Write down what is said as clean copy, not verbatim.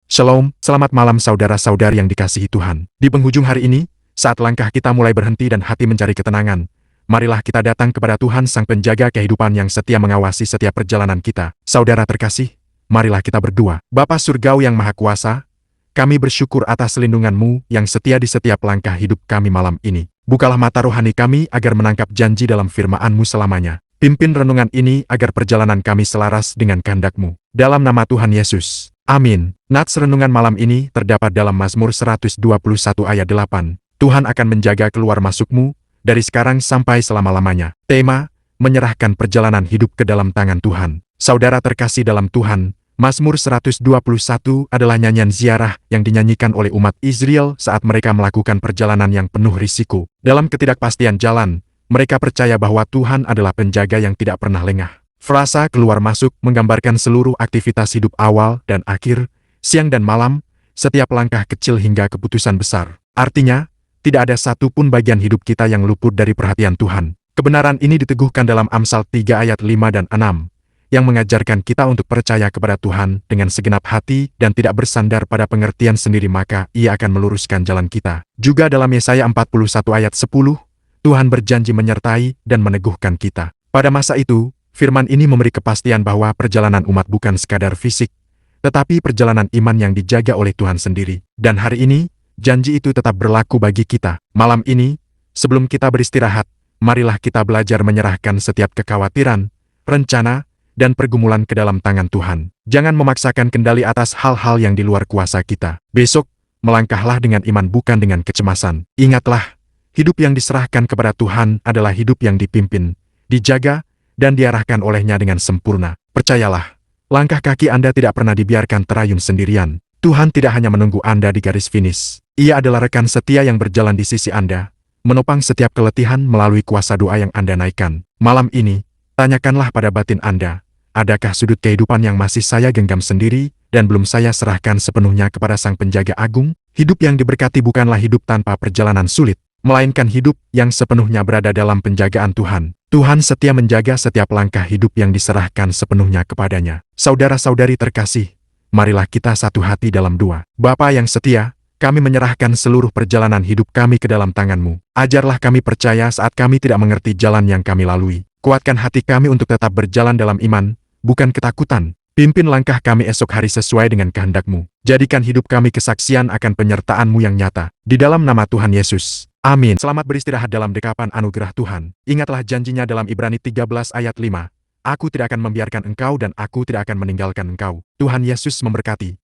Shalom, selamat malam saudara-saudari yang dikasihi Tuhan. Di penghujung hari ini, saat langkah kita mulai berhenti dan hati mencari ketenangan, marilah kita datang kepada Tuhan Sang Penjaga kehidupan yang setia mengawasi setiap perjalanan kita. Saudara terkasih, marilah kita berdoa. Bapa Surgawi yang Maha Kuasa, kami bersyukur atas lindungan-Mu yang setia di setiap langkah hidup kami malam ini. Bukalah mata rohani kami agar menangkap janji dalam firman-Mu selamanya. Pimpin renungan ini agar perjalanan kami selaras dengan kehendak-Mu. Dalam nama Tuhan Yesus. Amin. Nats renungan malam ini terdapat dalam Mazmur 121 ayat 8. Tuhan akan menjaga keluar masukmu, dari sekarang sampai selama-lamanya. Tema, menyerahkan perjalanan hidup ke dalam tangan Tuhan. Saudara terkasih dalam Tuhan, Mazmur 121 adalah nyanyian ziarah yang dinyanyikan oleh umat Israel saat mereka melakukan perjalanan yang penuh risiko. Dalam ketidakpastian jalan, mereka percaya bahwa Tuhan adalah penjaga yang tidak pernah lengah. Frasa keluar masuk menggambarkan seluruh aktivitas hidup awal dan akhir, siang dan malam, setiap langkah kecil hingga keputusan besar. Artinya, tidak ada satupun bagian hidup kita yang luput dari perhatian Tuhan. Kebenaran ini diteguhkan dalam Amsal 3 ayat 5 dan 6, yang mengajarkan kita untuk percaya kepada Tuhan dengan segenap hati dan tidak bersandar pada pengertian sendiri, maka Ia akan meluruskan jalan kita. Juga dalam Yesaya 41 ayat 10, Tuhan berjanji menyertai dan meneguhkan kita. Pada masa itu, firman ini memberi kepastian bahwa perjalanan umat bukan sekadar fisik, tetapi perjalanan iman yang dijaga oleh Tuhan sendiri. Dan hari ini, janji itu tetap berlaku bagi kita. Malam ini, sebelum kita beristirahat, marilah kita belajar menyerahkan setiap kekhawatiran, rencana, dan pergumulan ke dalam tangan Tuhan. Jangan memaksakan kendali atas hal-hal yang di luar kuasa kita. Besok, melangkahlah dengan iman bukan dengan kecemasan. Ingatlah, hidup yang diserahkan kepada Tuhan adalah hidup yang dipimpin, dijaga, dan diarahkan olehnya dengan sempurna. Percayalah, langkah kaki Anda tidak pernah dibiarkan terayun sendirian. Tuhan tidak hanya menunggu Anda di garis finish. Ia adalah rekan setia yang berjalan di sisi Anda, menopang setiap keletihan melalui kuasa doa yang Anda naikkan. Malam ini, tanyakanlah pada batin Anda, adakah sudut kehidupan yang masih saya genggam sendiri, dan belum saya serahkan sepenuhnya kepada Sang Penjaga Agung? Hidup yang diberkati bukanlah hidup tanpa perjalanan sulit, melainkan hidup yang sepenuhnya berada dalam penjagaan Tuhan. Tuhan setia menjaga setiap langkah hidup yang diserahkan sepenuhnya kepadanya. Saudara-saudari terkasih, marilah kita satu hati dalam doa. Bapa yang setia, kami menyerahkan seluruh perjalanan hidup kami ke dalam tangan-Mu. Ajarlah kami percaya saat kami tidak mengerti jalan yang kami lalui. Kuatkan hati kami untuk tetap berjalan dalam iman, bukan ketakutan. Pimpin langkah kami esok hari sesuai dengan kehendak-Mu. Jadikan hidup kami kesaksian akan penyertaan-Mu yang nyata. Di dalam nama Tuhan Yesus. Amin. Selamat beristirahat dalam dekapan anugerah Tuhan. Ingatlah janjinya dalam Ibrani 13 ayat 5. Aku tidak akan membiarkan engkau dan aku tidak akan meninggalkan engkau. Tuhan Yesus memberkati.